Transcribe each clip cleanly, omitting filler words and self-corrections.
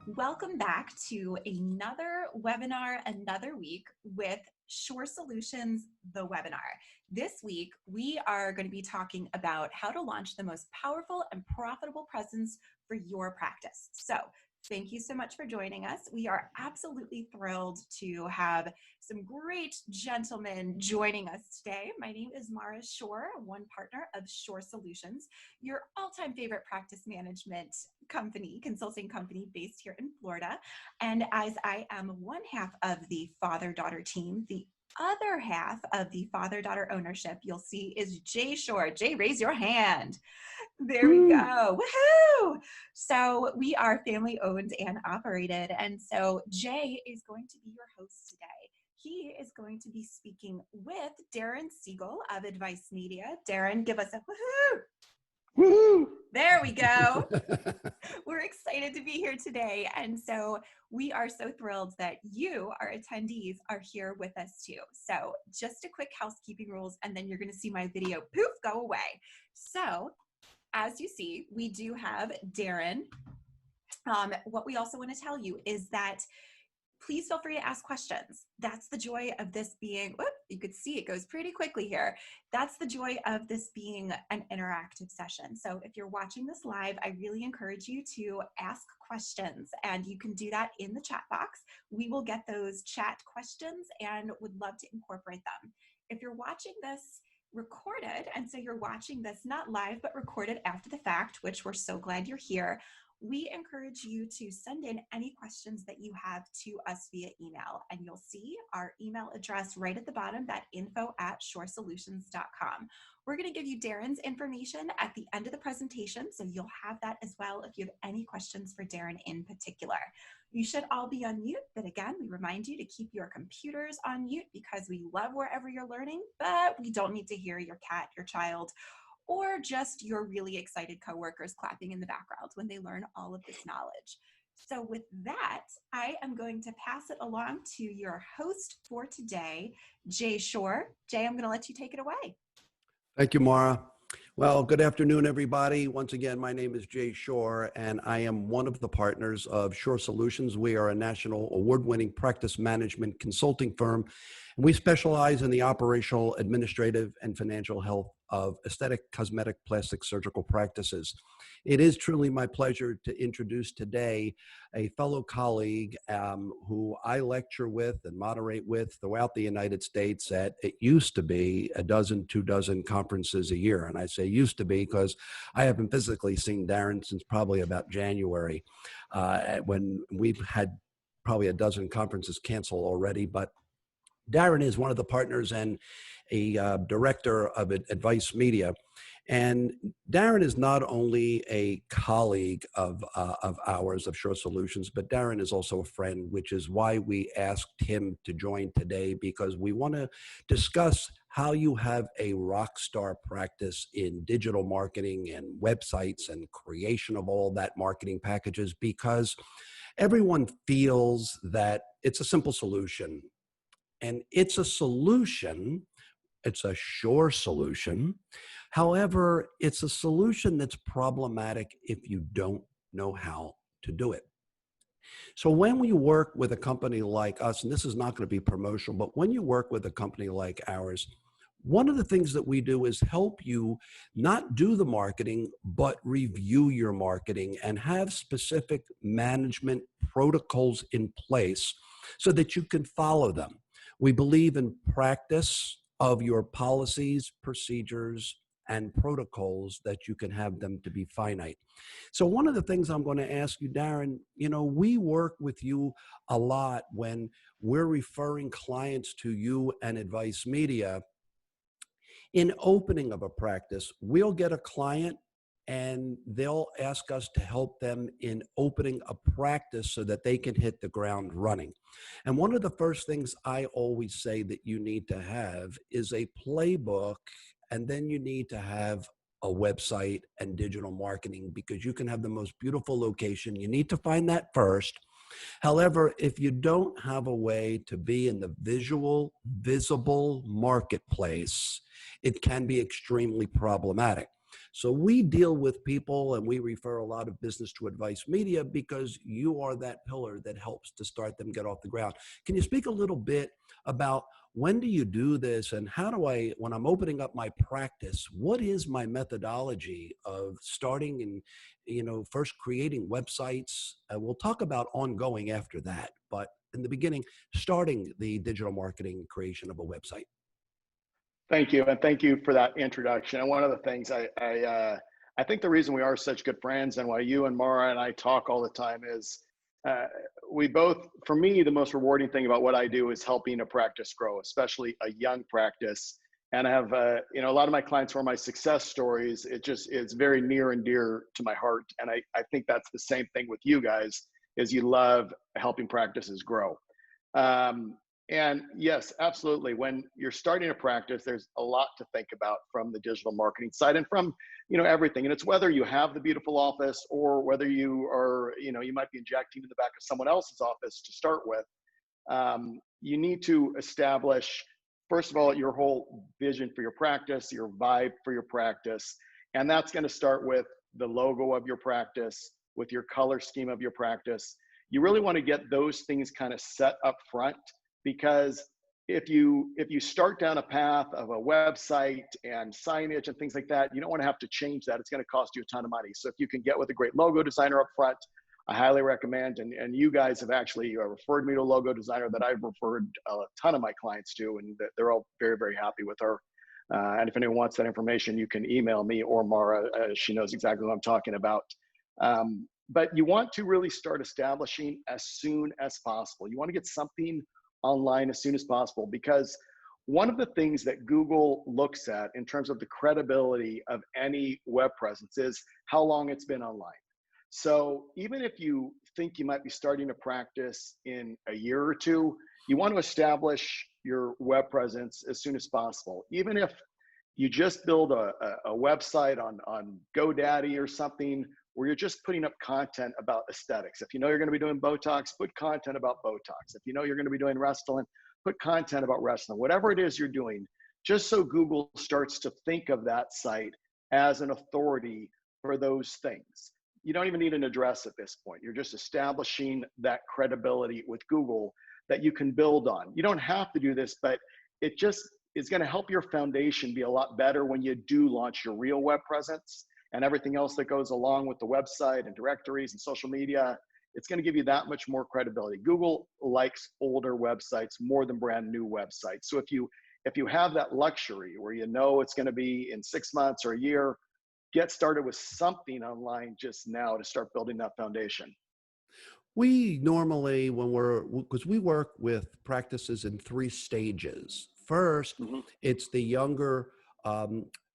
Welcome back to another webinar, another week with Shorr Solutions, the webinar. This week, we are going to be talking about how to launch the most powerful and profitable presence for your practice. So thank you so much for joining us. We are absolutely thrilled to have some great gentlemen joining us today. My name is Mara Shorr, one partner of Shorr Solutions, your all-time favorite practice management company, consulting company based here in Florida. And as I am one half of the father-daughter team, the other half of the father-daughter ownership you'll see is Jay Shorr. Jay, raise your hand. There we go. Woohoo! So we are family owned and operated. And so Jay is going to be your host today. He is going to be speaking with Darren Seigel of Advice Media. Darren, give us a woohoo! Woohoo! There we go. We're excited to be here today. And so we are so thrilled that you, our attendees, are here with us too. So just a quick housekeeping rules, and then you're going to see my video poof go away. So as you see, we do have Darren. What we also want to tell you is that please feel free to ask questions. That's the joy of this being, whoop, you could see it goes pretty quickly here. That's the joy of this being an interactive session. So if you're watching this live, I really encourage you to ask questions, and you can do that in the chat box. We will get those chat questions and would love to incorporate them. If you're watching this recorded, and so you're watching this not live, but recorded after the fact, which we're so glad you're here, we encourage you to send in any questions that you have to us via email. And you'll see our email address right at the bottom, that info@shorrsolutions.com. We're going to give you Darren's information at the end of the presentation, so you'll have that as well if you have any questions for Darren in particular. You should all be on mute, but again, we remind you to keep your computers on mute because we love wherever you're learning, but we don't need to hear your cat, your child, or just your really excited coworkers clapping in the background when they learn all of this knowledge. So with that, I am going to pass it along to your host for today, Jay Shorr. Jay, I'm going to let you take it away. Thank you, Mara. Well, good afternoon, everybody. Once again, my name is Jay Shorr, and I am one of the partners of Shorr Solutions. We are a national award-winning practice management consulting firm, and we specialize in the operational, administrative, and financial health of aesthetic, cosmetic, plastic, surgical practices. It is truly my pleasure to introduce today a fellow colleague who I lecture with and moderate with throughout the United States at, it used to be, a dozen, 2 dozen conferences a year. And I say used to be because I haven't physically seen Darren since probably about January, when we've had probably a dozen conferences canceled already. But Darren is one of the partners and a director of Advice Media. And Darren is not only a colleague of ours, of Shorr Solutions, but Darren is also a friend, which is why we asked him to join today, because we want to discuss how you have a rock star practice in digital marketing and websites and creation of all that marketing packages, because everyone feels that it's a simple solution. And it's a solution, it's a Shorr solution. However, it's a solution that's problematic if you don't know how to do it. So when we work with a company like us, and this is not going to be promotional, but when you work with a company like ours, one of the things that we do is help you not do the marketing, but review your marketing and have specific management protocols in place so that you can follow them. We believe in practice of your policies, procedures, and protocols that you can have them to be finite. So one of the things I'm going to ask you, Darren, we work with you a lot when we're referring clients to you and Advice Media. In opening of a practice, we'll get a client and they'll ask us to help them in opening a practice so that they can hit the ground running. And one of the first things I always say that you need to have is a playbook, and then you need to have a website and digital marketing, because you can have the most beautiful location. You need to find that first. However, if you don't have a way to be in the visible marketplace, it can be extremely problematic. So we deal with people and we refer a lot of business to advice media because you are that pillar that helps to start them get off the ground. Can you speak a little bit about when do you do this and how do I, when I'm opening up my practice, what is my methodology of starting and, first creating websites? And we'll talk about ongoing after that. But in the beginning, starting the digital marketing creation of a website. Thank you, and thank you for that introduction. And one of the things I think the reason we are such good friends and why you and Mara and I talk all the time is uh, we both, for me, the most rewarding thing about what I do is helping a practice grow, especially a young practice. And I have, a lot of my clients who are my success stories. It's very near and dear to my heart. And I think that's the same thing with you guys, is you love helping practices grow. Um, and yes, absolutely. When you're starting a practice, there's a lot to think about from the digital marketing side and from, everything. And it's whether you have the beautiful office or whether you are, you might be injecting in the back of someone else's office to start with. You need to establish, first of all, your whole vision for your practice, your vibe for your practice. And that's going to start with the logo of your practice, with your color scheme of your practice. You really want to get those things kind of set up front, because if you start down a path of a website and signage and things like that, you don't want to have to change that. It's going to cost you a ton of money. So if you can get with a great logo designer up front, I highly recommend. And you guys have actually referred me to a logo designer that I've referred a ton of my clients to, and they're all very, very happy with her. And if anyone wants that information, you can email me or Mara. She knows exactly what I'm talking about. But you want to really start establishing as soon as possible. You want to get something online as soon as possible, because one of the things that Google looks at in terms of the credibility of any web presence is how long it's been online. So even if you think you might be starting a practice in a year or two, you want to establish your web presence as soon as possible. Even if you just build a website on GoDaddy or something, where you're just putting up content about aesthetics. If you know you're going to be doing Botox, put content about Botox. If you know you're going to be doing Restylane, put content about Restylane. Whatever it is you're doing, just so Google starts to think of that site as an authority for those things. You don't even need an address at this point. You're just establishing that credibility with Google that you can build on. You don't have to do this, but it just is going to help your foundation be a lot better when you do launch your real web presence and everything else that goes along with the website and directories and social media. It's going to give you that much more credibility. Google likes older websites more than brand new websites. So if you have that luxury where you know it's going to be in 6 months or a year, get started with something online just now to start building that foundation. We normally, because we work with practices in 3 stages. First, it's the younger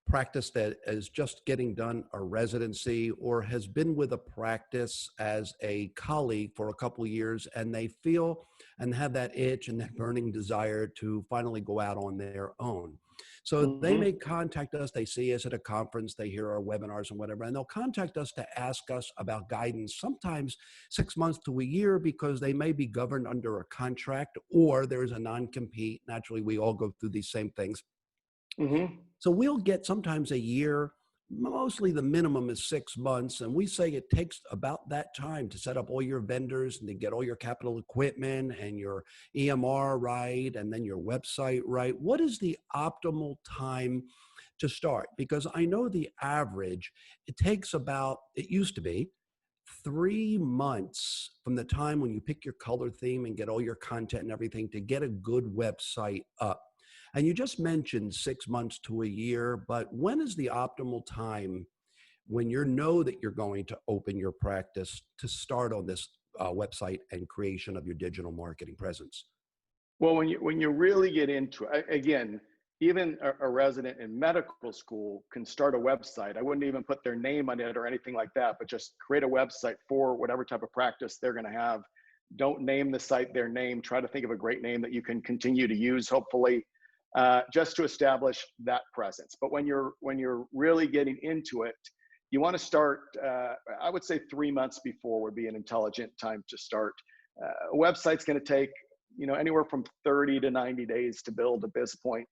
practice that is just getting done a residency or has been with a practice as a colleague for a couple of years, and they feel and have that itch and that burning desire to finally go out on their own. So they may contact us, they see us at a conference, they hear our webinars and whatever, and they'll contact us to ask us about guidance, sometimes 6 months to a year, because they may be governed under a contract or there's a non-compete. Naturally, we all go through these same things. So we'll get sometimes a year, mostly the minimum is 6 months. And we say it takes about that time to set up all your vendors and to get all your capital equipment and your EMR right, and then your website right. What is the optimal time to start? Because I know the average, it used to be 3 months from the time when you pick your color theme and get all your content and everything to get a good website up. And you just mentioned 6 months to a year, but when is the optimal time when you know that you're going to open your practice to start on this website and creation of your digital marketing presence? Well, when you really get into it, again, even a resident in medical school can start a website. I wouldn't even put their name on it or anything like that, but just create a website for whatever type of practice they're going to have. Don't name the site their name. Try to think of a great name that you can continue to use, hopefully, just to establish that presence. But when you're really getting into it, you want to start, I would say 3 months before would be an intelligent time to start. A website's going to take anywhere from 30 to 90 days to build at this point.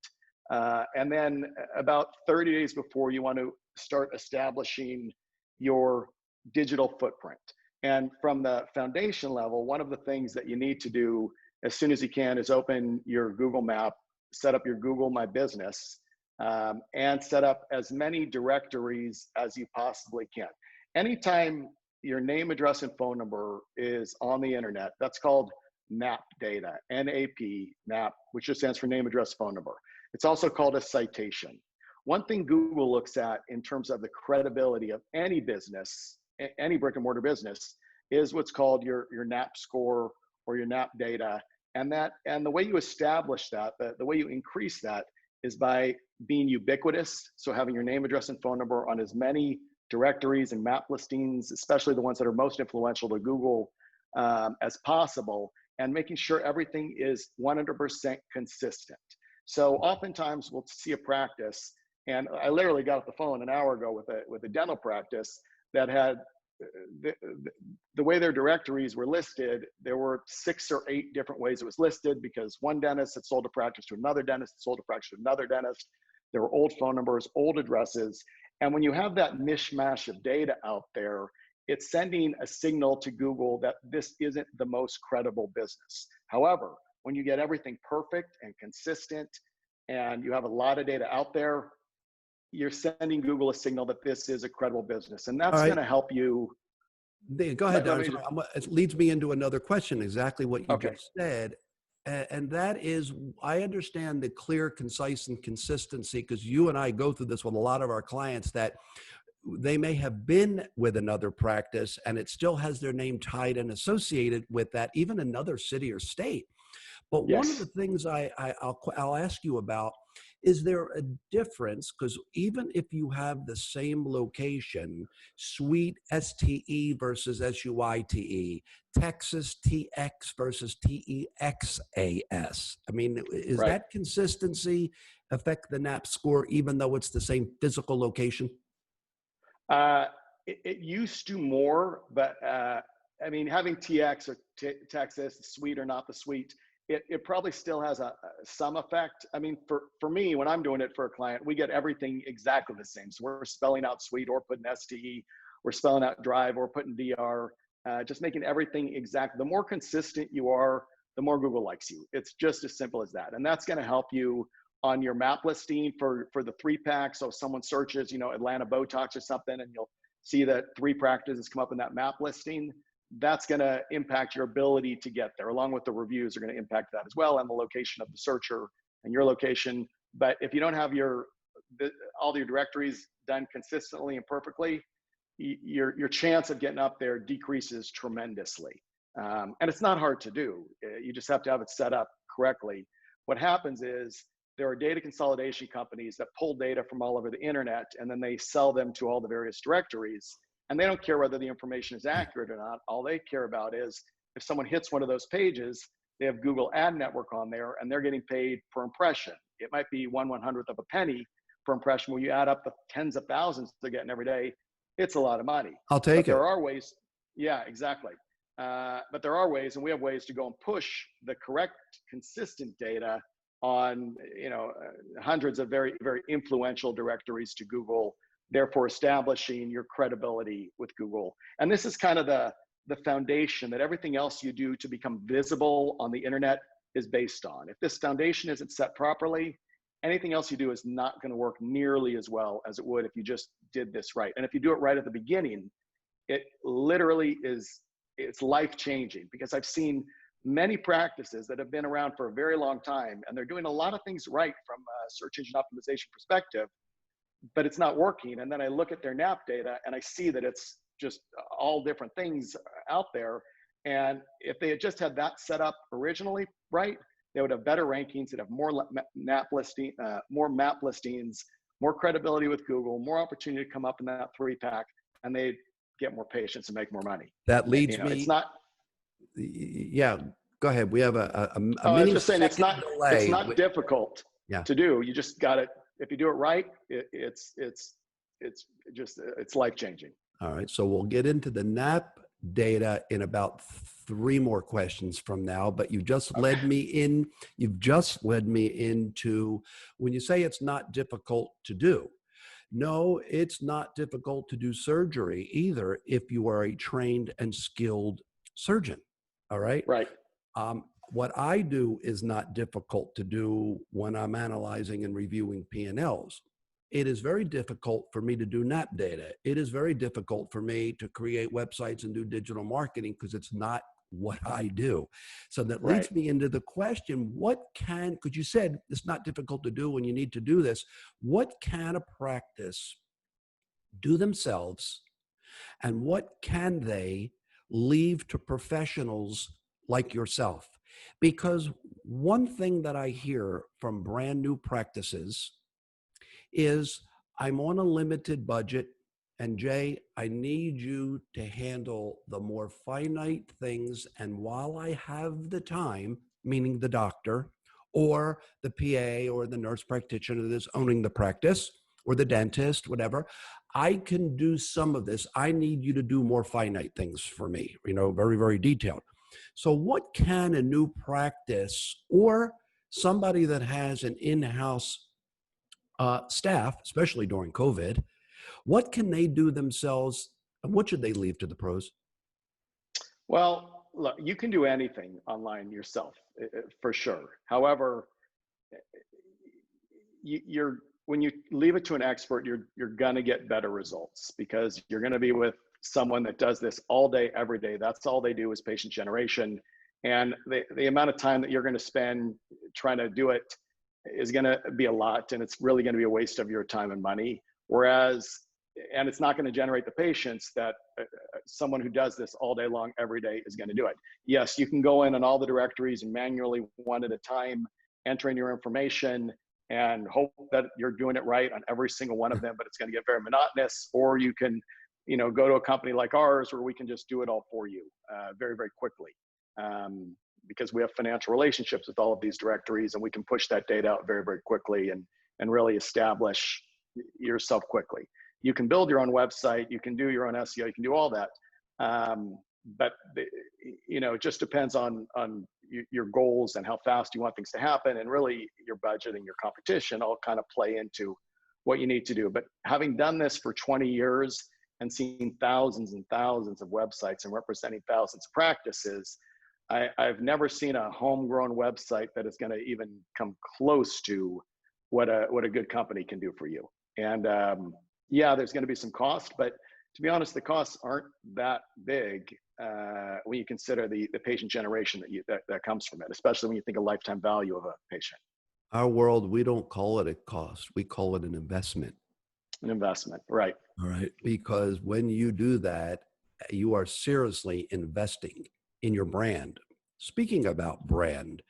And then about 30 days before, you want to start establishing your digital footprint. And from the foundation level, one of the things that you need to do as soon as you can is open your Google Map, set up your Google My Business, and set up as many directories as you possibly can. Anytime your name, address, and phone number is on the internet, that's called NAP data, N-A-P, NAP, which just stands for name, address, phone number. It's also called a citation. One thing Google looks at in terms of the credibility of any business, any brick and mortar business, is what's called your NAP score or your NAP data. And the way you establish that, the way you increase that is by being ubiquitous. So having your name, address, and phone number on as many directories and map listings, especially the ones that are most influential to Google, as possible, and making sure everything is 100% consistent. So oftentimes we'll see a practice, and I literally got off the phone an hour ago with a dental practice that had the way their directories were listed. There were 6 or 8 different ways it was listed because one dentist had sold a practice to another dentist, sold a practice to another dentist. There were old phone numbers, old addresses. And when you have that mishmash of data out there, it's sending a signal to Google that this isn't the most credible business. However, when you get everything perfect and consistent and you have a lot of data out there, you're sending Google a signal that this is a credible business. And that's going to help you. Go ahead, Darren. It leads me into another question, exactly what you just said. And that is, I understand the clear, concise, and consistency, because you and I go through this with a lot of our clients, that they may have been with another practice and it still has their name tied and associated with that, even another city or state. But one of the things I'll ask you about, is there a difference? Because even if you have the same location, Suite, STE versus SUITE, Texas, TX versus TEXAS. I mean, is that consistency affect the NAP score, even though it's the same physical location? It used to more, but I mean, having TX or Texas, the suite or not the suite, it probably still has some effect. I mean, for me, when I'm doing it for a client, we get everything exactly the same. So we're spelling out suite or putting STE, we're spelling out drive or putting DR, just making everything exact. The more consistent you are, the more Google likes you. It's just as simple as that. And that's going to help you on your map listing for the 3-pack. So if someone searches, Atlanta Botox or something, and you'll see that 3 practices come up in that map listing, that's going to impact your ability to get there, along with the reviews are going to impact that as well, and the location of the searcher and your location. But if you don't have all your directories done consistently and perfectly, your chance of getting up there decreases tremendously. And it's not hard to do. You just have to have it set up correctly. What happens is there are data consolidation companies that pull data from all over the internet, and then they sell them to all the various directories. And they don't care whether the information is accurate or not. All they care about is if someone hits one of those pages, they have Google Ad Network on there, and they're getting paid per impression. It might be 1/100th of a penny per impression. When you add up the tens of thousands they're getting every day, it's a lot of money. I'll take it. There are ways. Yeah, exactly. But there are ways, and we have ways to go and push the correct, consistent data on hundreds of very, very influential directories to Google, therefore establishing your credibility with Google. And this is kind of the foundation that everything else you do to become visible on the internet is based on. If this foundation isn't set properly, anything else you do is not going to work nearly as well as it would if you just did this right. And if you do it right at the beginning, it literally it's life-changing, because I've seen many practices that have been around for a very long time, and they're doing a lot of things right from a search engine optimization perspective, but it's not working. And then I look at their NAP data and I see that it's just all different things out there. And if they had just had that set up originally right, they would have better rankings, they'd have more map listings, more credibility with Google, more opportunity to come up in that 3-pack, and they'd get more patients and make more money. That leads me. It's not. Yeah, go ahead. We have a I was mini just saying it's not difficult to do. You just got it. If you do it right, it's life-changing. All right. So we'll get into the NAP data in about 3 more questions from now, but you've just led me into, when you say it's not difficult to do, No, it's not difficult to do surgery either if you are a trained and skilled surgeon. All right. Right. What I do is not difficult to do when I'm analyzing and reviewing P&Ls. It is very difficult for me to do NAP data. It is very difficult for me to create websites and do digital marketing because it's not what I do. So that Right. leads me into the question, because you said it's not difficult to do when you need to do this, what can a practice do themselves and what can they leave to professionals like yourself? Because one thing that I hear from brand new practices is I'm on a limited budget. And Jay, I need you to handle the more finite things. And while I have the time, meaning the doctor or the PA or the nurse practitioner that's owning the practice or the dentist, whatever, I can do some of this. I need you to do more finite things for me, very, very detailed. So what can a new practice or somebody that has an in-house staff, especially during COVID, what can they do themselves? And what should they leave to the pros? Well, look, you can do anything online yourself, for sure. However, you're when you leave it to an expert, you're gonna get better results because you're gonna be with someone that does this all day, every day. That's all they do is patient generation, and the amount of time that you're gonna spend trying to do it is gonna be a lot, and it's really gonna be a waste of your time and money. Whereas, and it's not gonna generate the patients that someone who does this all day long, every day is gonna do it. Yes, you can go in on all the directories and manually, one at a time, enter in your information and hope that you're doing it right on every single one of them, but it's going to get very monotonous. Or you can, go to a company like ours where we can just do it all for you very, very quickly, because we have financial relationships with all of these directories, and we can push that data out very, very quickly and really establish yourself quickly. You can build your own website, you can do your own SEO, you can do all that, but it just depends on your goals and how fast you want things to happen, and really your budget and your competition all kind of play into what you need to do. But having done this for 20 years and seen thousands and thousands of websites and representing thousands of practices, I've never seen a homegrown website that is going to even come close to what a good company can do for you. And yeah, there's going to be some cost, but to be honest, the costs aren't that big when you consider the patient generation that comes from it, especially when you think of lifetime value of a patient. Our world, we don't call it a cost. We call it an investment. An investment, right. All right. Because when you do that, you are seriously investing in your brand. Speaking about brand,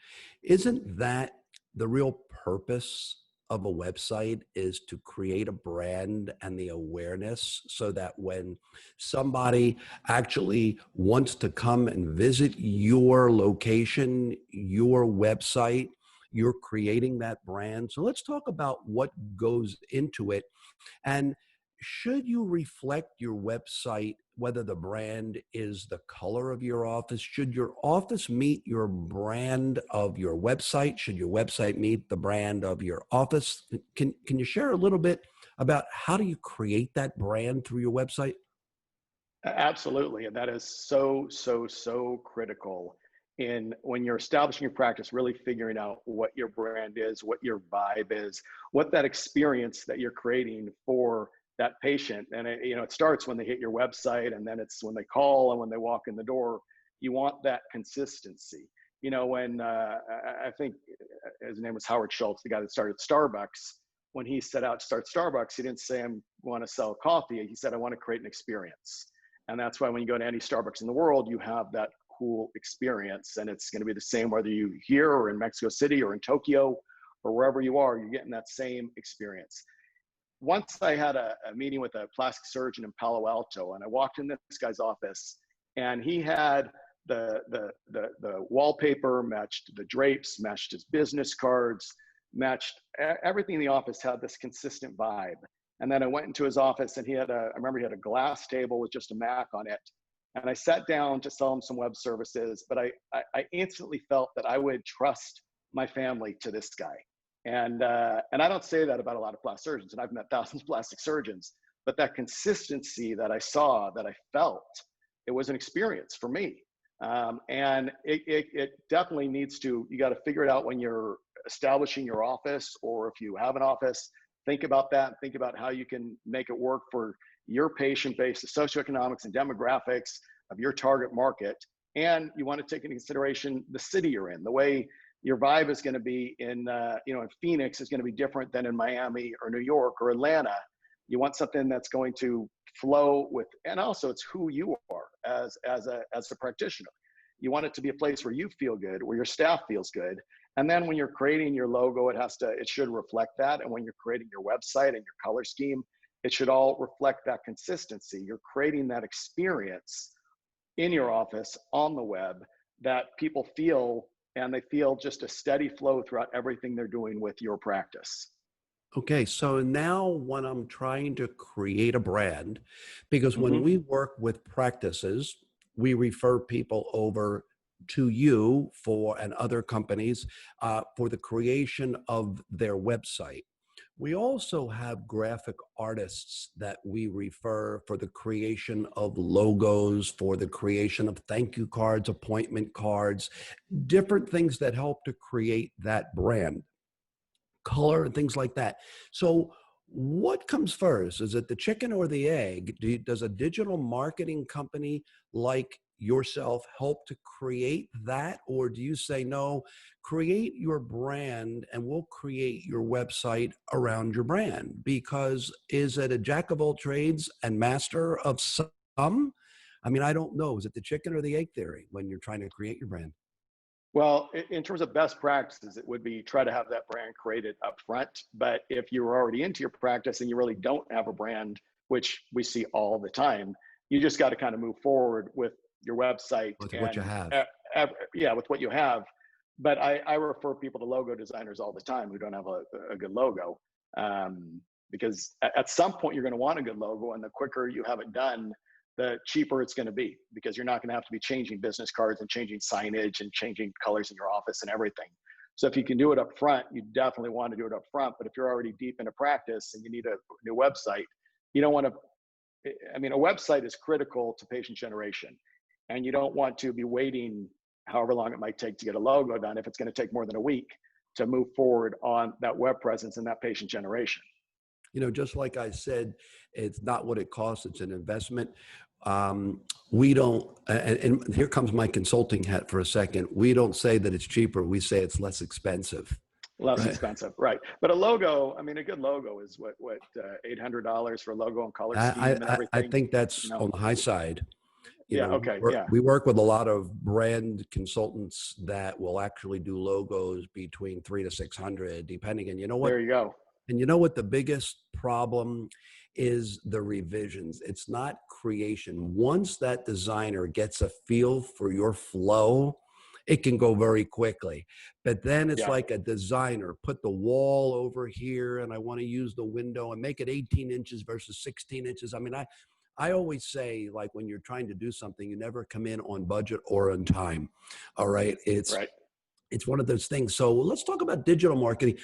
isn't that the real purpose of a website, is to create a brand and the awareness so that when somebody actually wants to come and visit your location, your website, you're creating that brand. So let's talk about what goes into it. And should you reflect your website, whether the brand is the color of your office? Should your office meet your brand of your website? Should your website meet the brand of your office? Can you share a little bit about how do you create that brand through your website? Absolutely. And that is so, so, so critical in when you're establishing your practice, really figuring out what your brand is, what your vibe is, what that experience that you're creating for that patient. And it starts when they hit your website, and then it's when they call and when they walk in the door. You want that consistency. When I think his name was Howard Schultz, the guy that started Starbucks, when he set out to start Starbucks, he didn't say, I want to sell coffee. He said, I want to create an experience. And that's why when you go to any Starbucks in the world, you have that cool experience. And it's going to be the same whether you're here or in Mexico City or in Tokyo or wherever you are, you're getting that same experience. Once I had a meeting with a plastic surgeon in Palo Alto, and I walked in this guy's office, and he had the wallpaper matched the drapes, matched his business cards, matched everything in the office, had this consistent vibe. And then I went into his office, and I remember he had a glass table with just a Mac on it. And I sat down to sell him some web services, but I instantly felt that I would trust my family to this guy. And I don't say that about a lot of plastic surgeons, and I've met thousands of plastic surgeons, but that consistency that I saw, that I felt, it was an experience for me. And it definitely needs to, you got to figure it out when you're establishing your office, or if you have an office, think about that, think about how you can make it work for your patient base, the socioeconomics and demographics of your target market. And you want to take into consideration the city you're in. The way your vibe is going to be in Phoenix is going to be different than in Miami or New York or Atlanta. You want something that's going to flow with, and also it's who you are as a practitioner. You want it to be a place where you feel good, where your staff feels good. And then when you're creating your logo, it should reflect that. And when you're creating your website and your color scheme, it should all reflect that consistency. You're creating that experience in your office, on the web, that people feel, and they feel just a steady flow throughout everything they're doing with your practice. Okay, so now when I'm trying to create a brand, because when Mm-hmm. we work with practices, we refer people over to you and other companies for the creation of their website. We also have graphic artists that we refer for the creation of logos, for the creation of thank you cards, appointment cards, different things that help to create that brand, color and things like that. So what comes first? Is it the chicken or the egg? Does a digital marketing company like yourself help to create that? Or do you say, no, create your brand and we'll create your website around your brand? Because is it a jack of all trades and master of some? I mean, I don't know. Is it the chicken or the egg theory when you're trying to create your brand? Well, in terms of best practices, it would be try to have that brand created up front. But if you're already into your practice and you really don't have a brand, which we see all the time, you just got to kind of move forward with your website With what you and have. with what you have. But I refer people to logo designers all the time who don't have a good logo, because at some point you're going to want a good logo, and the quicker you have it done, the cheaper it's going to be, because you're not going to have to be changing business cards and changing signage and changing colors in your office and everything. So if you can do it up front, you definitely want to do it up front. But if you're already deep into practice and you need a new website, you don't want to, I mean, a website is critical to patient generation, and you don't want to be waiting however long it might take to get a logo done if it's going to take more than a week to move forward on that web presence and that patient generation. You know, just like I said, it's not what it costs, it's an investment. We don't, and here comes my consulting hat for a second. We don't say that it's cheaper, we say it's less expensive. Less Right. expensive, right? But a logo, I mean, a good logo is what $800 for a logo and color scheme and I everything. think that's You know, on the high side. You yeah, know, okay, yeah, we work with a lot of brand consultants that will actually do logos between 300 to 600, depending. And you know what? there you go. And you know what the biggest problem is? The revisions. It's not creation. Once that designer gets a feel for your flow, it can go very quickly. But then it's Yeah, like a designer, put the wall over here and I want to use the window and make it 18 inches versus 16 inches. I mean, I always say, like, when you're trying to do something, you never come in on budget or on time. All right. right. It's one of those things. So let's talk about digital marketing.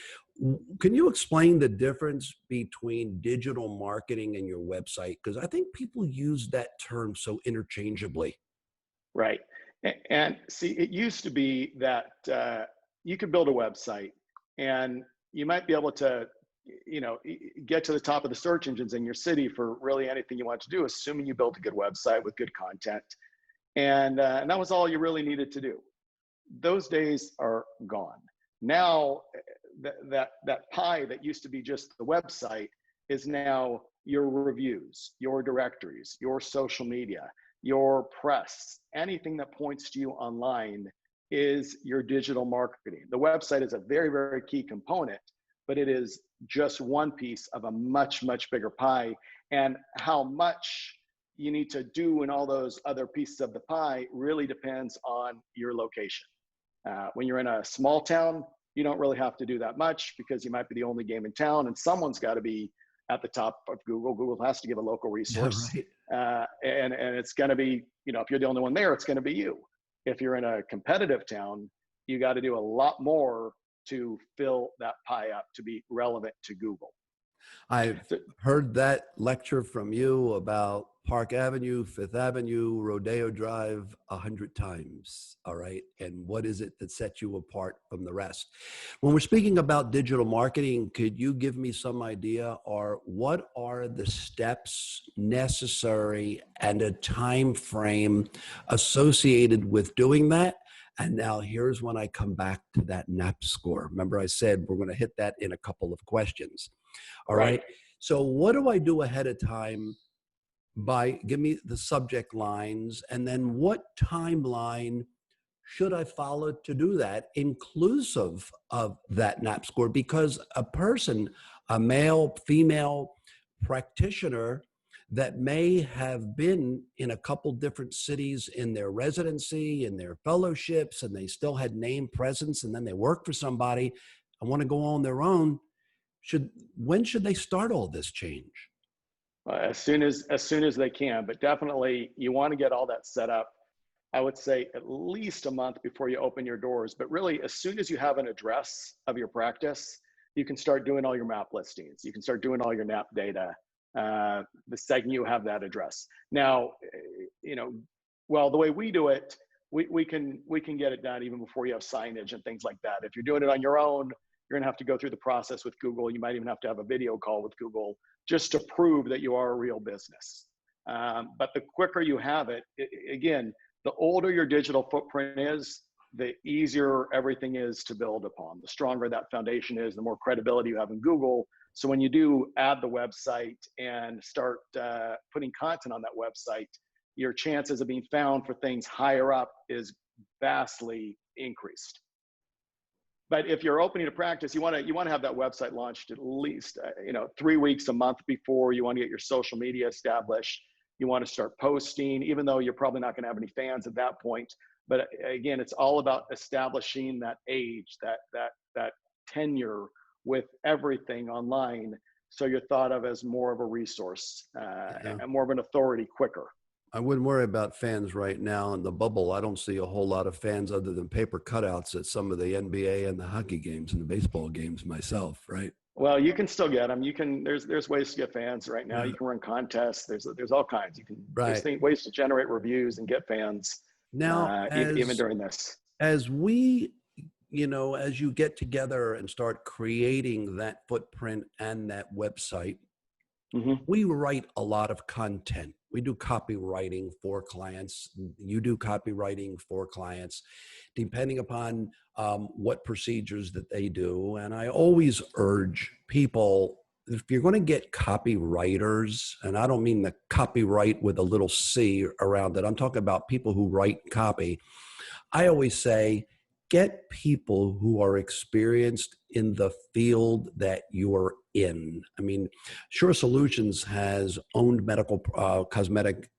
Can you explain the difference between digital marketing and your website? Because I think people use that term so interchangeably. Right. And see, it used to be that you could build a website and you might be able to, get to the top of the search engines in your city for really anything you want to do, assuming you built a good website with good content. And that was all you really needed to do. Those days are gone. Now, that pie that used to be just the website is now your reviews, your directories, your social media, your press, anything that points to you online is your digital marketing. The website is a very, very key component, but it is just one piece of a much, much bigger pie. And how much you need to do in all those other pieces of the pie really depends on your location. When you're in a small town, you don't really have to do that much because you might be the only game in town, and someone's got to be at the top of Google. Google has to give a local resource. Yeah, right. And it's going to be, if you're the only one there, it's going to be you. If you're in a competitive town, you got to do a lot more to fill that pie up to be relevant to Google. I've So, heard that lecture from you about Park Avenue, Fifth Avenue, Rodeo Drive 100 times. All right. And what is it that sets you apart from the rest? When we're speaking about digital marketing, could you give me some idea, or what are the steps necessary and a time frame associated with doing that? And now here's when I come back to that NAP score. Remember, I said we're going to hit that in a couple of questions. All right. right. So what do I do ahead of time? Give me the subject lines, and then what timeline should I follow to do that, inclusive of that NAP score? Because a person, a male, female practitioner that may have been in a couple different cities in their residency, in their fellowships, and they still had name presence, and then they work for somebody and want to go on their own, when should they start all this change? As soon as they can, but definitely you want to get all that set up. I would say at least a month before you open your doors, but really as soon as you have an address of your practice, you can start doing all your map listings. You can start doing all your NAP data. The second you have that address. Now, well, the way we do it, we can get it done even before you have signage and things like that. If you're doing it on your own, you're going to have to go through the process with Google. You might even have to have a video call with Google just to prove that you are a real business. But the quicker you have it, again, the older your digital footprint is, the easier everything is to build upon. The stronger that foundation is, the more credibility you have in Google. So when you do add the website and start putting content on that website, your chances of being found for things higher up is vastly increased. But if you're opening a practice, you want to have that website launched at least 3 weeks, a month before. You want to get your social media established. You want to start posting, even though you're probably not going to have any fans at that point. But again, it's all about establishing that age, that tenure with everything online, so you're thought of as more of a resource and more of an authority quicker. I wouldn't worry about fans right now in the bubble. I don't see a whole lot of fans other than paper cutouts at some of the NBA and the hockey games and the baseball games myself, right? Well, you can still get them. You can. There's ways to get fans right now. You can run contests. There's all kinds. You can. Right. There's ways to generate reviews and get fans. Now, Even during this. As we, as you get together and start creating that footprint and that website, we write a lot of content. We do copywriting for clients. You do copywriting for clients, depending upon what procedures that they do. And I always urge people, if you're going to get copywriters, and I don't mean the copyright with a little C around it, I'm talking about people who write copy. I always say, get people who are experienced in the field that you're in. I mean, Shorr Solutions has owned medical cosmetic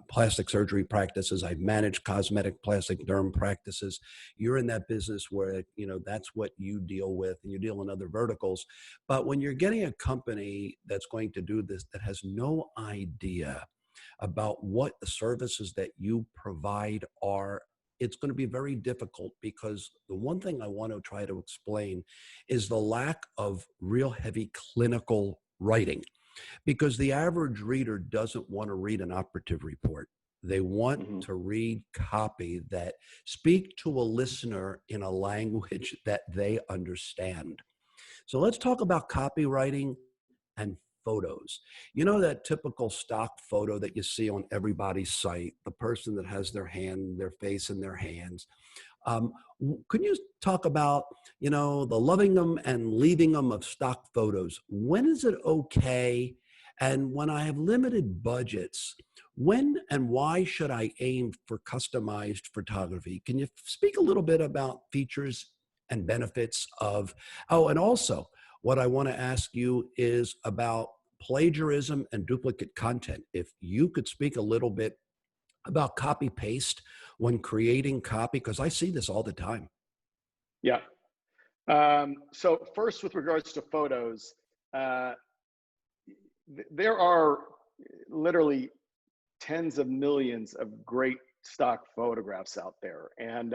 plastic surgery practices. I've managed cosmetic plastic derm practices. You're in that business where, that's what you deal with, and you deal in other verticals. But when you're getting a company that's going to do this, that has no idea about what the services that you provide are, it's going to be very difficult, because the one thing I want to try to explain is the lack of real heavy clinical writing, because the average reader doesn't want to read an operative report. They want to read copy that speak to a listener in a language that they understand. So let's talk about copywriting and photos. That typical stock photo that you see on everybody's site, the person that has their face in their hands. Could you talk about, the loving them and leaving them of stock photos? When is it okay? And when I have limited budgets, when and why should I aim for customized photography? Can you speak a little bit about features and benefits of, and also, what I want to ask you is about plagiarism and duplicate content. If you could speak a little bit about copy paste when creating copy, because I see this all the time. Yeah. So first, with regards to photos, there are literally tens of millions of great stock photographs out there. And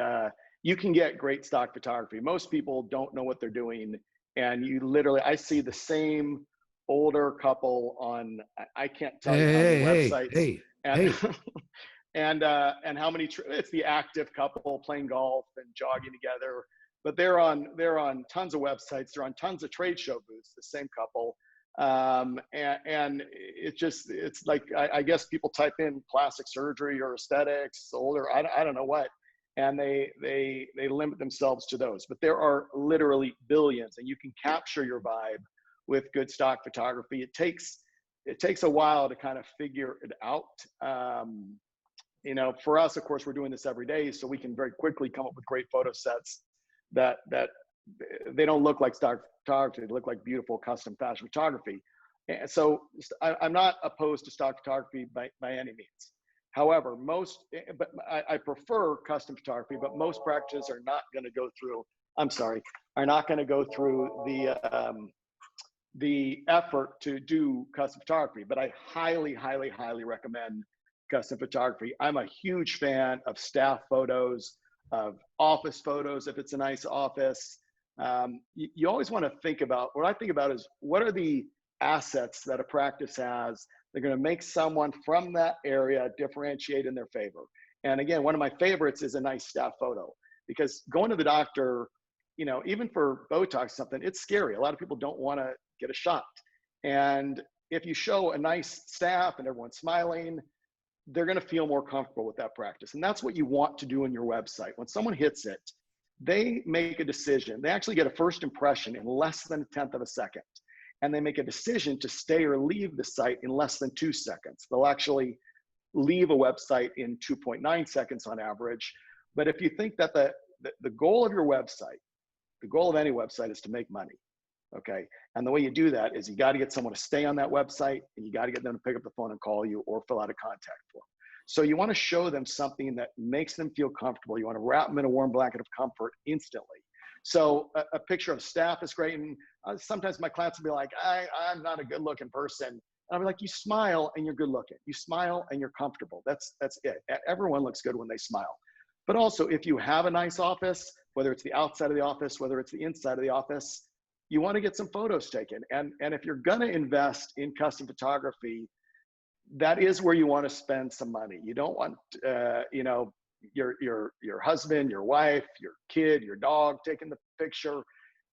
you can get great stock photography. Most people don't know what they're doing. And you literally, I see the same older couple on, I can't tell you how many websites. And, and how many, it's the active couple playing golf and jogging together. But they're on tons of websites. They're on tons of trade show booths, the same couple. And it's like, I guess people type in plastic surgery or aesthetics, older, I don't know what, and they limit themselves to those. But there are literally billions, and you can capture your vibe with good stock photography. It takes a while to kind of figure it out. For us, of course, we're doing this every day, so we can very quickly come up with great photo sets that they don't look like stock photography. They look like beautiful custom fashion photography. And so I'm not opposed to stock photography by any means. However, I prefer custom photography, but most practices are not going to go through, the effort to do custom photography. But I highly, highly, highly recommend custom photography. I'm a huge fan of staff photos, of office photos, if it's a nice office. You always want to think about, what I think about is, what are the assets that a practice has that are going to make someone from that area differentiate in their favor? And again, one of my favorites is a nice staff photo, because going to the doctor, even for Botox, something, it's scary. A lot of people don't want to get a shot. And if you show a nice staff and everyone's smiling, they're going to feel more comfortable with that practice. And that's what you want to do on your website. When someone hits it, they make a decision. They actually get a first impression in less than a tenth of a second. And they make a decision to stay or leave the site in less than 2 seconds. They'll actually leave a website in 2.9 seconds on average. But if you think that the goal of your website, the goal of any website, is to make money, okay? And the way you do that is you got to get someone to stay on that website, and you got to get them to pick up the phone and call you or fill out a contact form. So you want to show them something that makes them feel comfortable. You want to wrap them in a warm blanket of comfort instantly. So a picture of staff is great. And sometimes my clients will be like, I'm not a good looking person. And I'll be like, you smile and you're good looking. You smile and you're comfortable. That's it. Everyone looks good when they smile. But also, if you have a nice office, whether it's the outside of the office, whether it's the inside of the office, you want to get some photos taken. And if you're going to invest in custom photography, that is where you want to spend some money. You don't want, your husband, your wife, your kid, your dog taking the picture.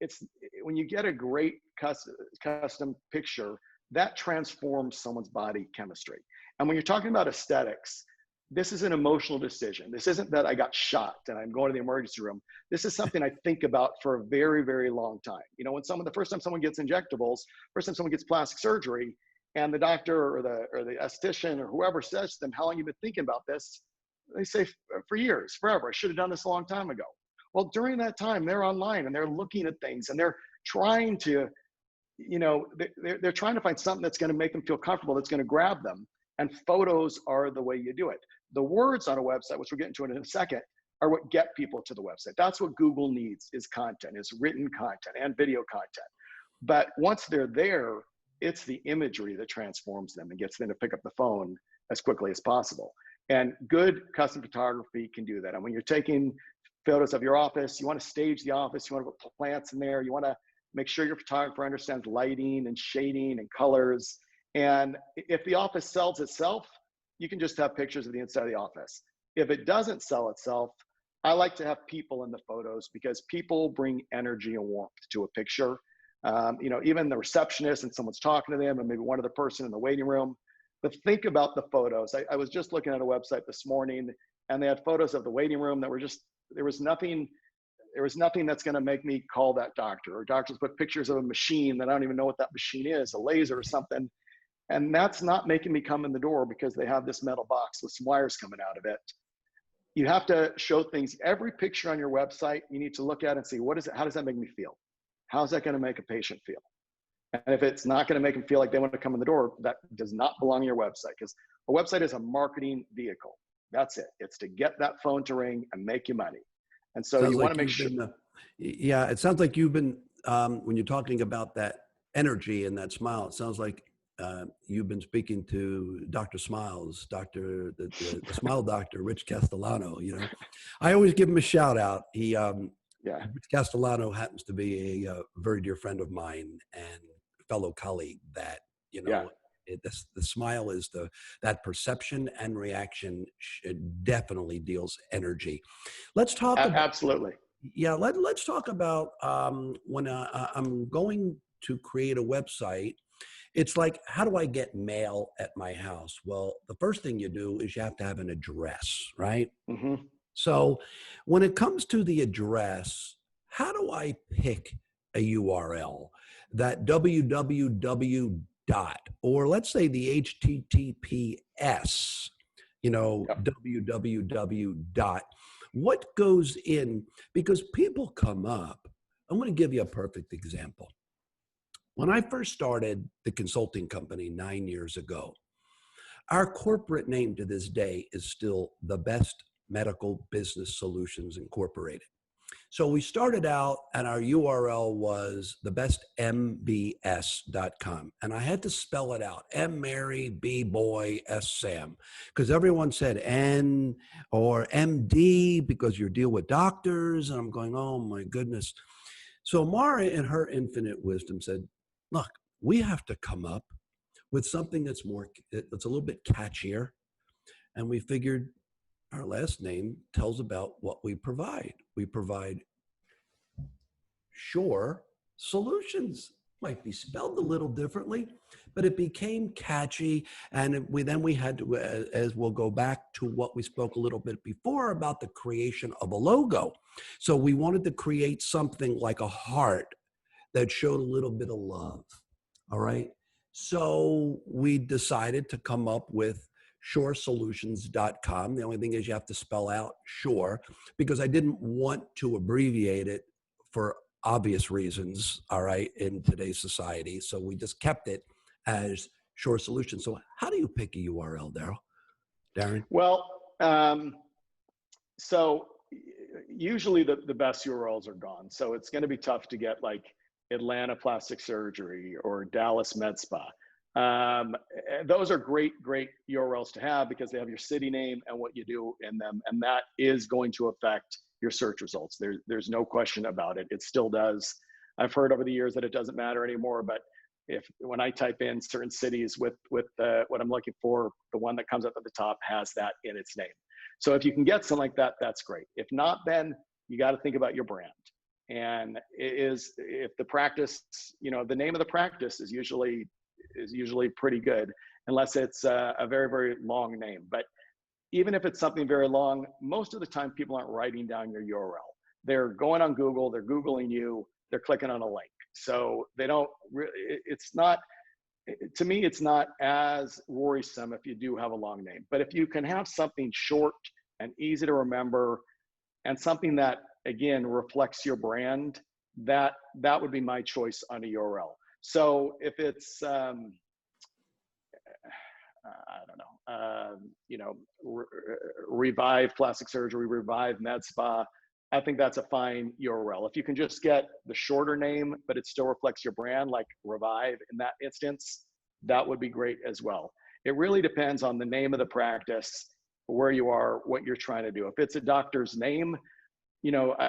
It's when you get a great custom picture, that transforms someone's body chemistry. And when you're talking about aesthetics, this is an emotional decision. This isn't that I got shot and I'm going to the emergency room. This is something I think about for a very, very long time. When the first time someone gets injectables, first time someone gets plastic surgery, and the doctor or the esthetician or whoever says to them, how long have you been thinking about this? They say, for years, forever. I should have done this a long time ago. Well, during that time, they're online and they're looking at things and they're trying to, they're trying to find something that's going to make them feel comfortable, that's going to grab them. And photos are the way you do it. The words on a website, which we'll get into in a second, are what get people to the website. That's what Google needs, is content, is written content and video content. But once they're there, it's the imagery that transforms them and gets them to pick up the phone as quickly as possible. And good custom photography can do that. And when you're taking photos of your office, you want to stage the office, you want to put plants in there, you want to make sure your photographer understands lighting and shading and colors. And if the office sells itself, you can just have pictures of the inside of the office. If it doesn't sell itself, I like to have people in the photos, because people bring energy and warmth to a picture. Even the receptionist, and someone's talking to them, and maybe one other person in the waiting room. But think about the photos. I was just looking at a website this morning, and they had photos of the waiting room that were just, there was nothing that's going to make me call that doctor. Or doctors put pictures of a machine that I don't even know what that machine is, a laser or something. And that's not making me come in the door, because they have this metal box with some wires coming out of it. You have to show things. Every picture on your website, you need to look at and see, how does that make me feel? How's that going to make a patient feel? And if it's not going to make them feel like they want to come in the door, that does not belong on your website, because a website is a marketing vehicle. That's it. It's to get that phone to ring and make you money. And so you want to make sure. It sounds like you've been, when you're talking about that energy and that smile, it sounds like you've been speaking to Dr. Smiles, the Smile Doctor, Rich Castellano. I always give him a shout out. Yeah. Rich Castellano happens to be a very dear friend of mine and fellow colleague. That Yeah. the smile is that perception and reaction definitely deals energy. Let's talk about Absolutely. yeah. Let's talk about when I'm going to create a website. It's like, how do I get mail at my house? Well, the first thing you do is you have to have an address, right? Hmm. So when it comes to the address, how do I pick a URL? That www dot, or let's say the HTTPS, Yep. www dot. What goes in? Because people come up. I'm going to give you a perfect example. When I first started the consulting company 9 years ago, our corporate name to this day is still the Best Medical Business Solutions Incorporated. So we started out and our URL was thebestmbs.com. And I had to spell it out, M Mary, B Boy, S Sam, because everyone said N or MD because you deal with doctors. And I'm going, oh my goodness. So Mara, in her infinite wisdom, said, look, we have to come up with something that's a little bit catchier. And we figured our last name tells about what we provide. We provide Shorr Solutions. Might be spelled a little differently, but it became catchy. And we had to, as we'll go back to what we spoke a little bit before about the creation of a logo. So we wanted to create something like a heart that showed a little bit of love. All right. So we decided to come up with shorrsolutions.com. The only thing is you have to spell out Shorr, because I didn't want to abbreviate it for obvious reasons, all right, in today's society. So we just kept it as Shorr Solutions. So how do you pick a URL, Darren? Well, so usually the best URLs are gone. So it's going to be tough to get like Atlanta Plastic Surgery or Dallas Med Spa. Those are great URLs to have because they have your city name and what you do in them. And that is going to affect your search results. There's no question about it. It still does. I've heard over the years that it doesn't matter anymore, but when I type in certain cities with what I'm looking for, the one that comes up at the top has that in its name. So if you can get something like that, that's great. If not, then you got to think about your brand. And if the practice, the name of the practice is usually pretty good, unless it's a very, very long name. But even if it's something very long, most of the time people aren't writing down your URL. They're going on Google, they're Googling you, they're clicking on a link. So they don't really, to me, it's not as worrisome if you do have a long name. But if you can have something short and easy to remember and something that, again, reflects your brand, that would be my choice on a URL. So if it's, Revive Plastic Surgery, Revive Med Spa, I think that's a fine URL. If you can just get the shorter name, but it still reflects your brand, like Revive in that instance, that would be great as well. It really depends on the name of the practice, where you are, what you're trying to do. If it's a doctor's name,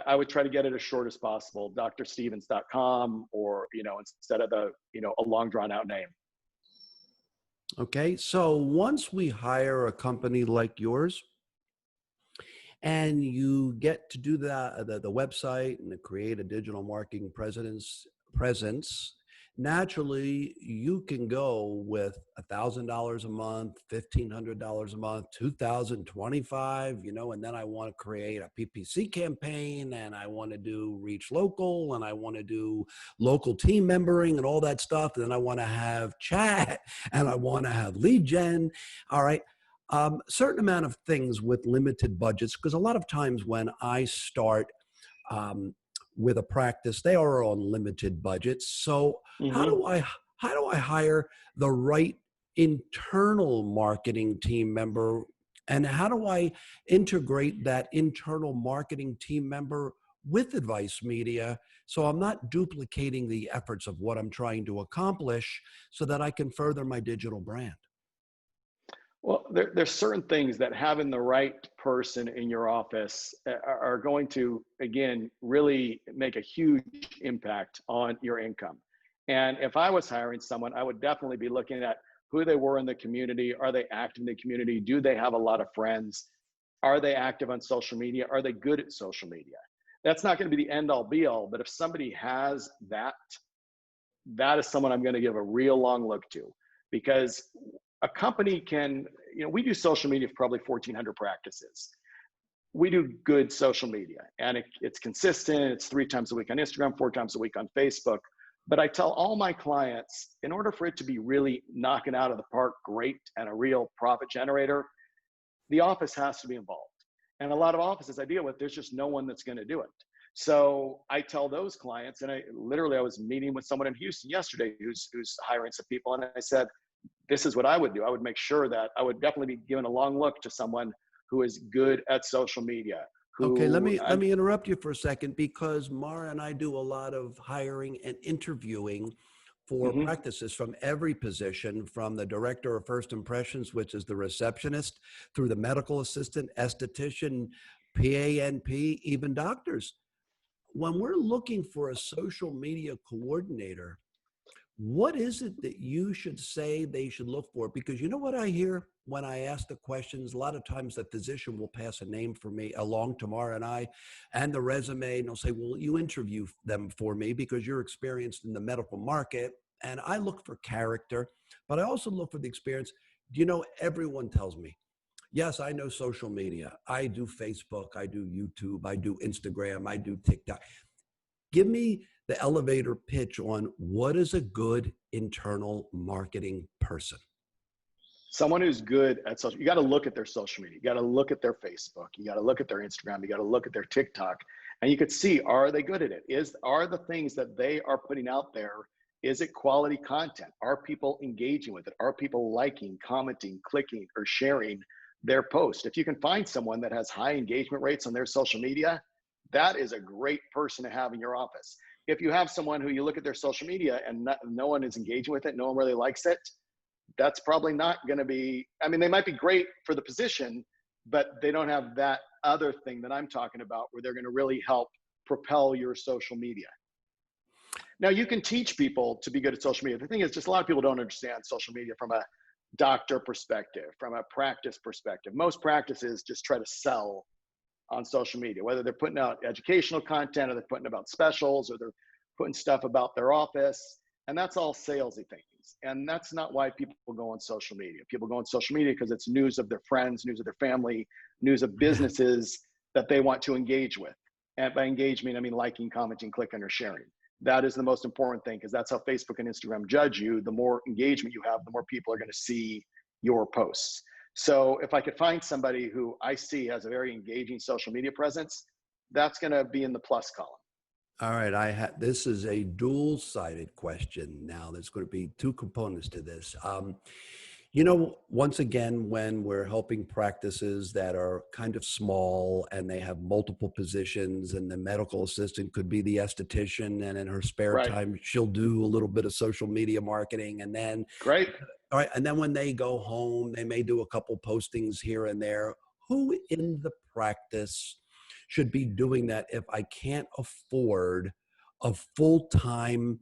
I would try to get it as short as possible, drstevens.com, or, instead of a long drawn out name. Okay, so once we hire a company like yours and you get to do the website and to create a digital marketing presence, naturally you can go with $1,000 a month, $1,500 a month, $2,025, and then I want to create a PPC campaign and I want to do reach local and I want to do local team membering and all that stuff. And then I want to have chat and I want to have lead gen. All right. Certain amount of things with limited budgets, because a lot of times when I start with a practice, they are on limited budgets. So how do I hire the right internal marketing team member, and how do I integrate that internal marketing team member with Advice Media So I'm not duplicating the efforts of what I'm trying to accomplish so that I can further my digital brand. Well, there's certain things that having the right person in your office are going to, again, really make a huge impact on your income. And if I was hiring someone, I would definitely be looking at who they were in the community. Are they active in the community? Do they have a lot of friends? Are they active on social media? Are they good at social media? That's not going to be the end all be all, but if somebody has that, that is someone I'm going to give a real long look to, because a company can, we do social media for probably 1,400 practices. We do good social media, and it's consistent. It's 3 times a week on Instagram, 4 times a week on Facebook. But I tell all my clients, in order for it to be really knocking out of the park great and a real profit generator, the office has to be involved. And a lot of offices I deal with, there's just no one that's going to do it. So I tell those clients, and I was meeting with someone in Houston yesterday who's hiring some people, and I said, this is what I would do. I would make sure that I would definitely be giving a long look to someone who is good at social media. Okay, let me interrupt you for a second, because Mara and I do a lot of hiring and interviewing for practices from every position, from the director of first impressions, which is the receptionist, through the medical assistant, esthetician, PANP, even doctors. When we're looking for a social media coordinator, what is it that you should say they should look for? Because you know what I hear when I ask the questions? A lot of times the physician will pass a name for me along to Mara and I, and the resume, and they'll say, well, you interview them for me because you're experienced in the medical market. And I look for character, but I also look for the experience. Everyone tells me, yes, I know social media. I do Facebook, I do YouTube, I do Instagram, I do TikTok. Give me the elevator pitch on what is a good internal marketing person. Someone who's good at social. You got to look at their social media. You got to look at their Facebook. You got to look at their Instagram. You got to look at their TikTok, and you could see, are they good at it? Are the things that they are putting out there, is it quality content? Are people engaging with it? Are people liking, commenting, clicking, or sharing their post? If you can find someone that has high engagement rates on their social media, that is a great person to have in your office. If you have someone who you look at their social media and no one is engaging with it, no one really likes it, that's probably not going to be, they might be great for the position, but they don't have that other thing that I'm talking about where they're going to really help propel your social media. Now, you can teach people to be good at social media. The thing is, just a lot of people don't understand social media from a doctor perspective, from a practice perspective. Most practices just try to sell on social media, whether they're putting out educational content or they're putting about specials or they're putting stuff about their office. And that's all salesy things. And that's not why people go on social media. People go on social media because it's news of their friends, news of their family, news of businesses that they want to engage with. And by engagement, I mean liking, commenting, clicking, or sharing. That is the most important thing, because that's how Facebook and Instagram judge you. The more engagement you have, the more people are going to see your posts. So if I could find somebody who I see has a very engaging social media presence, that's going to be in the plus column. All right, this is a dual-sided question now. There's going to be 2 components to this. Once again, when we're helping practices that are kind of small and they have multiple positions, and the medical assistant could be the esthetician, and in her spare time, she'll do a little bit of social media marketing, and then all right, and then when they go home, they may do a couple postings here and there. Who in the practice should be doing that if I can't afford a full-time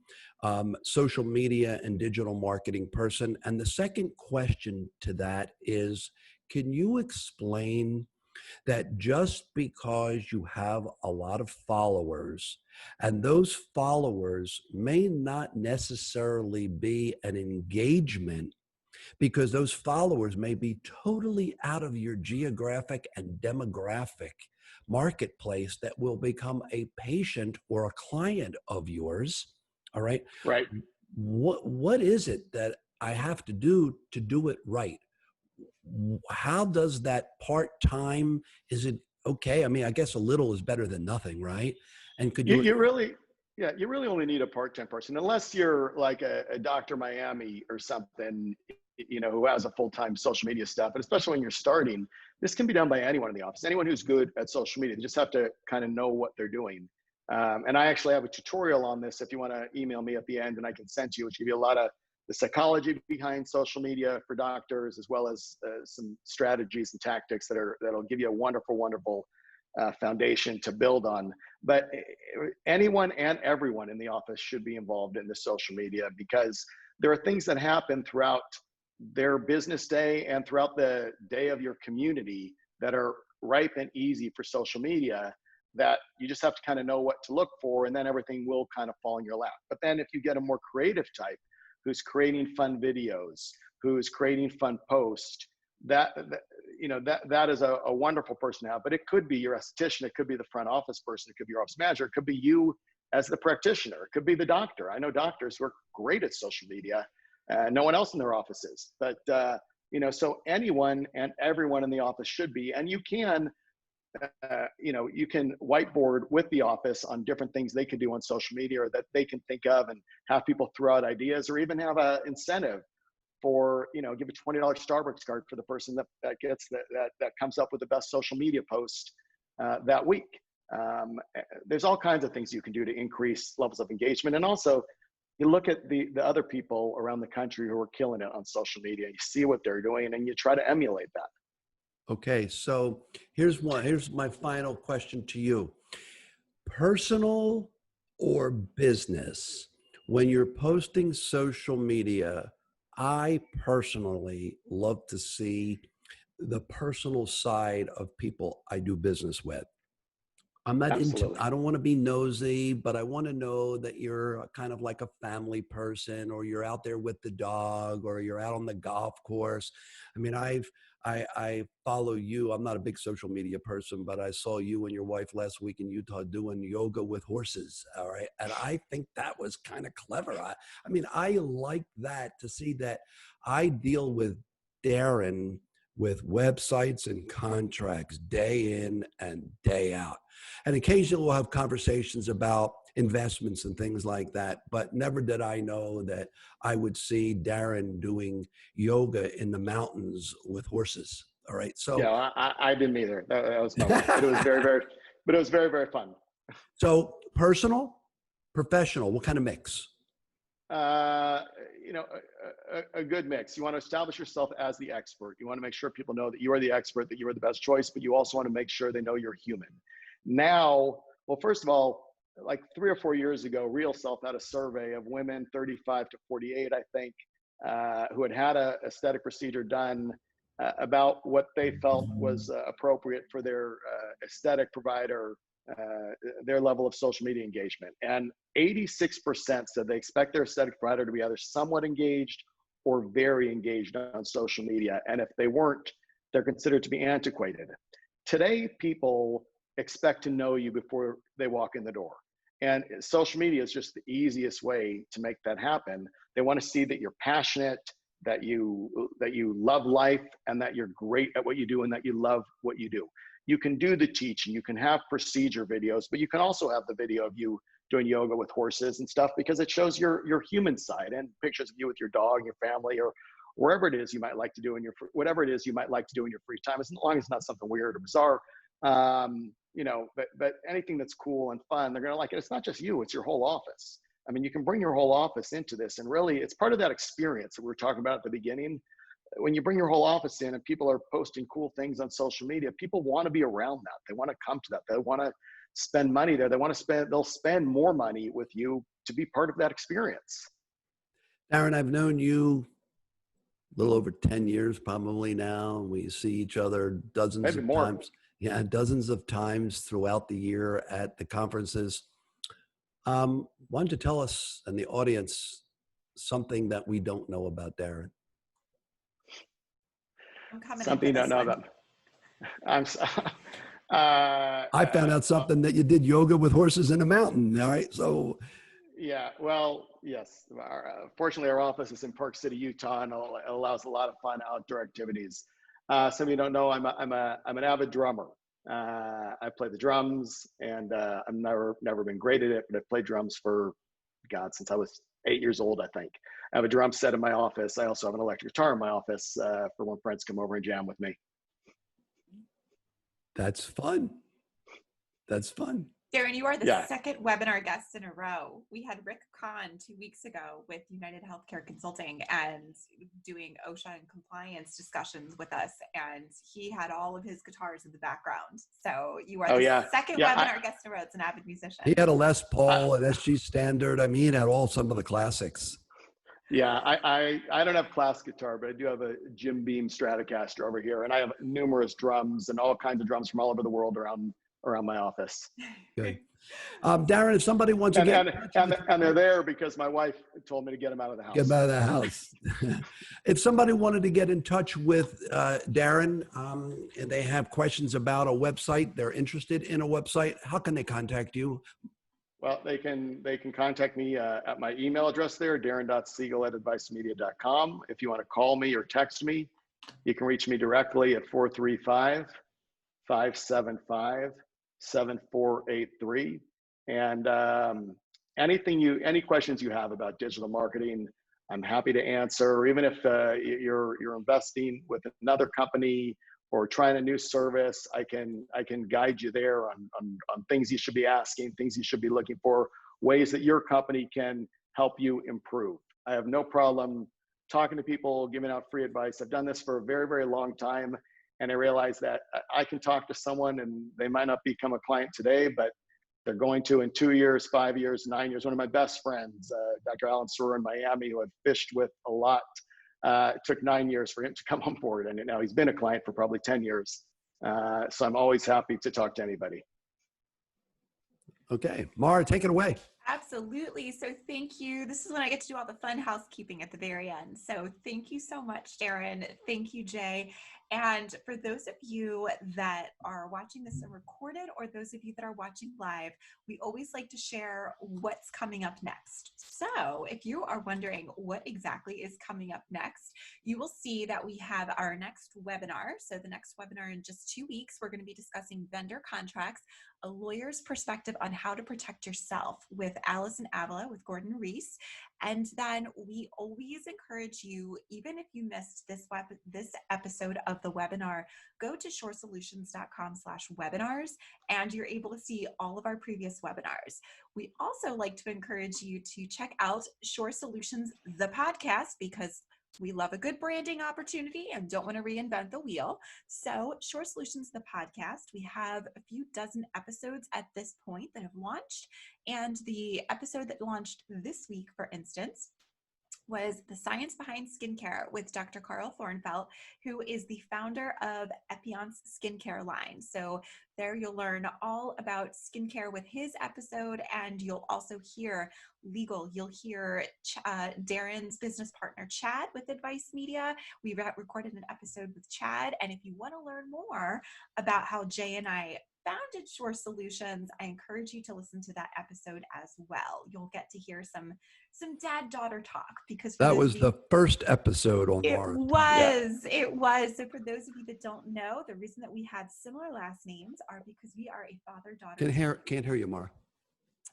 social media and digital marketing person? And the second question to that is, can you explain that just because you have a lot of followers, and those followers may not necessarily be an engagement, because those followers may be totally out of your geographic and demographic marketplace, that will become a patient or a client of yours. All right. Right. What is it that I have to do it right? How does that part-time, is it okay? I guess a little is better than nothing, right? And could you really only need a part-time person, unless you're like a Dr. Miami or something, who has a full-time social media staff. But especially when you're starting, this can be done by anyone in the office, anyone who's good at social media. They just have to kind of know what they're doing. And I actually have a tutorial on this if you want to email me at the end, and I can send you, which give you a lot of the psychology behind social media for doctors, as well as some strategies and tactics that'll give you a wonderful foundation to build on. But anyone and everyone in the office should be involved in the social media, because there are things that happen throughout their business day and throughout the day of your community that are ripe and easy for social media, that you just have to kind of know what to look for, and then everything will kind of fall in your lap. But then if you get a more creative type who's creating fun videos, who's creating fun posts, that is a wonderful person to have. But it could be your esthetician, it could be the front office person, it could be your office manager, it could be you as the practitioner, it could be the doctor. I know doctors who are great at social media, no one else in their office is. But so anyone and everyone in the office should be. And you can you can whiteboard with the office on different things they can do on social media, or that they can think of, and have people throw out ideas, or even have an incentive for, give a $20 Starbucks card for the person that gets that comes up with the best social media post that week. There's all kinds of things you can do to increase levels of engagement. And also, you look at the other people around the country who are killing it on social media, you see what they're doing, and you try to emulate that. Okay, so here's my final question to you. Personal or business, when you're posting social media, I personally love to see the personal side of people I do business with. I'm not Absolutely. I don't want to be nosy, but I want to know that you're kind of like a family person, or you're out there with the dog, or you're out on the golf course. I mean, I follow you. I'm not a big social media person, but I saw you and your wife last week in Utah doing yoga with horses. All right. And I think that was kind of clever. I mean, I like that, to see that. I deal with Darren with websites and contracts day in and day out. And occasionally we'll have conversations about investments and things like that, but never did I know that I would see Darren doing yoga in the mountains with horses. All right. So yeah, I didn't either. That was my wife. But it was very fun. So personal, professional, what kind of mix? A good mix. You want to establish yourself as the expert. You want to make sure people know that you are the expert, that you are the best choice, but you also want to make sure they know you're human. Now, well, first of all, like 3 or 4 years ago, Real Self had a survey of women 35 to 48, I think, who had a aesthetic procedure done, about what they felt was appropriate for their aesthetic provider, their level of social media engagement. And 86% said they expect their aesthetic provider to be either somewhat engaged or very engaged on social media. And if they weren't, they're considered to be antiquated. Today, people expect to know you before they walk in the door. And social media is just the easiest way to make that happen. They want to see that you're passionate, that you love life, and that you're great at what you do, and that you love what you do. You can do the teaching, you can have procedure videos, but you can also have the video of you doing yoga with horses and stuff, because it shows your human side, and pictures of you with your dog, your family, or wherever it is you might like to do in your, whatever it is you might like to do in your free time, as long as it's not something weird or bizarre. But anything that's cool and fun, they're going to like it. It's not just you, it's your whole office. I mean, you can bring your whole office into this, and really it's part of that experience that we were talking about at the beginning. When you bring your whole office in and people are posting cool things on social media, people want to be around that. They want to come to that. They want to spend money there. They'll spend more money with you to be part of that experience. Darren, I've known you a little over 10 years probably now. We see each other dozens of times. Yeah, dozens of times throughout the year at the conferences. Why don't you tell us and the audience something that we don't know about Darren? Something you don't know about. I found out something that you did yoga with horses in a mountain. All right, so. Yeah, well, yes. Fortunately, our office is in Park City, Utah, and it allows a lot of fun outdoor activities. Some of you don't know, I'm an avid drummer. I play the drums, and I've never been great at it, but I've played drums for, God, since I was 8 years old, I think. I have a drum set in my office. I also have an electric guitar in my office for when friends come over and jam with me. That's fun. That's fun. Darren, you are the Yeah. second webinar guest in a row. We had Rick Kahn 2 weeks ago with United Healthcare Consulting and doing OSHA and compliance discussions with us. And he had all of his guitars in the background. So you are Oh, the yeah. second Yeah. webinar guest in a row. It's an avid musician. He had a Les I, Paul, an SG Standard. I mean, he had all some of the classics. Yeah, I don't have class guitar, but I do have a Jim Beam Stratocaster over here, and I have numerous drums and all kinds of drums from all over the world around my office. Good. Darren, if somebody wants to and they're there because my wife told me to get them out of the house. get them out of the house. If somebody wanted to get in touch with Darren and they have questions about a website, they're interested in a website, how can they contact you? Well, they can contact me at my email address there, darren.seigel@advicemedia.com. If you want to call me or text me, you can reach me directly at 435-575-7483. And any questions you have about digital marketing, I'm happy to answer. Or even if you're investing with another company or trying a new service, I can guide you there on things you should be asking, things you should be looking for, ways that your company can help you improve. I have no problem talking to people, giving out free advice. I've done this for a very, very long time, and I realize that I can talk to someone and they might not become a client today, but they're going to in 2 years, 5 years, 9 years. One of my best friends, Dr. Alan Shorr in Miami, who I've fished with a lot, it took 9 years for him to come on board, and now he's been a client for probably 10 years. So I'm always happy to talk to anybody. Okay, Mara, take it away. Absolutely. So thank you. This is when I get to do all the fun housekeeping at the very end. So thank you so much, Darren. Thank you, Jay. And for those of you that are watching this recorded or those of you that are watching live, we always like to share what's coming up next. So if you are wondering what exactly is coming up next, you will see that we have our next webinar. So the next webinar in just 2 weeks, we're going to be discussing vendor contracts, a lawyer's perspective on how to protect yourself with Allison Avila with Gordon Reese. And then we always encourage you, even if you missed this episode of the webinar, go to shorrsolutions.com/webinars and you're able to see all of our previous webinars. We also like to encourage you to check out Shorr Solutions, the podcast, because we love a good branding opportunity and don't want to reinvent the wheel. So Shorr Solutions, the podcast, we have a few dozen episodes at this point that have launched. And the episode that launched this week, for instance, was The Science Behind Skincare with Dr. Carl Thornfelt, who is the founder of Epion's skincare line. So there you'll learn all about skincare with his episode, and you'll also hear legal. You'll hear Darren's business partner, Chad, with Advice Media. We recorded an episode with Chad, and if you want to learn more about how Jay and I founded Shorr Solutions, I encourage you to listen to that episode as well. You'll get to hear some dad-daughter talk, because that was the first episode on Mara. It was. So for those of you that don't know, the reason that we had similar last names are because we are a father-daughter. Can't hear you, Mara.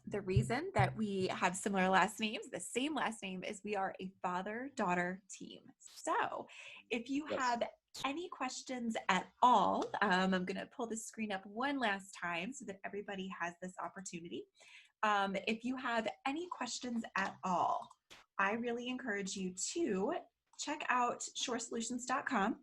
The reason that we have similar last names, the same last name, is we are a father-daughter team. So if you have any questions at all, I'm going to pull the screen up one last time so that everybody has this opportunity. If you have any questions at all, I really encourage you to check out shorrsolutions.com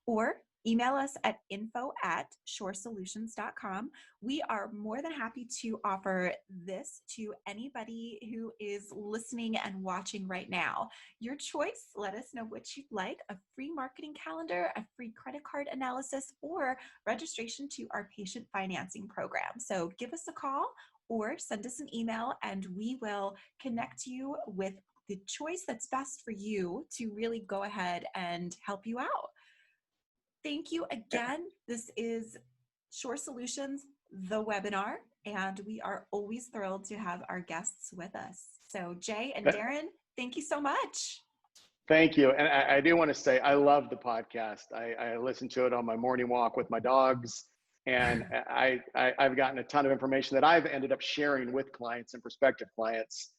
or email us at info@shorrsolutions.com. We are more than happy to offer this to anybody who is listening and watching right now. Your choice, let us know what you'd like: a free marketing calendar, a free credit card analysis, or registration to our patient financing program. So give us a call or send us an email and we will connect you with the choice that's best for you to really go ahead and help you out. Thank you again. This is Shorr Solutions, the webinar, and we are always thrilled to have our guests with us. So Jay and Darren, thank you so much. Thank you. And I do want to say, I love the podcast. I listen to it on my morning walk with my dogs. And I've gotten a ton of information that I've ended up sharing with clients and prospective clients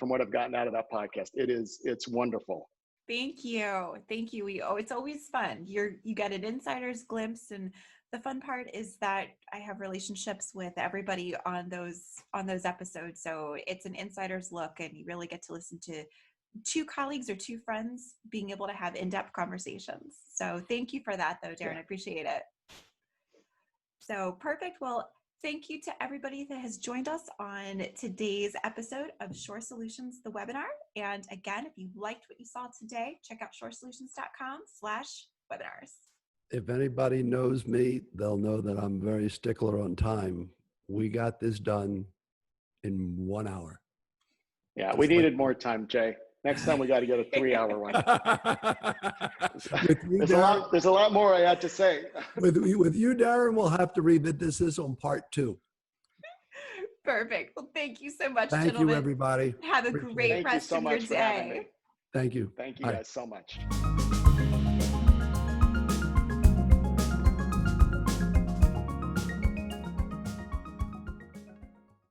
from what I've gotten out of that podcast. It's wonderful. Thank you. Thank you. It's always fun. You get an insider's glimpse and the fun part is that I have relationships with everybody on those episodes. So it's an insider's look, and you really get to listen to two colleagues or two friends being able to have in-depth conversations. So thank you for that, though, Darren. I appreciate it. So perfect. Well, thank you to everybody that has joined us on today's episode of Shorr Solutions, the webinar. And again, if you liked what you saw today, check out shorrsolutions.com/webinars. If anybody knows me, they'll know that I'm very stickler on time. We got this done in 1 hour. Yeah, we needed more time, Jay. Next time we got to get a 3-hour one. There's a lot more I had to say. with you, Darren, we'll have to revisit this on part 2. Perfect. Well, thank you so much, Thank gentlemen. you, everybody. Have a great rest of your day. Thank you. Thank you Bye. guys so much.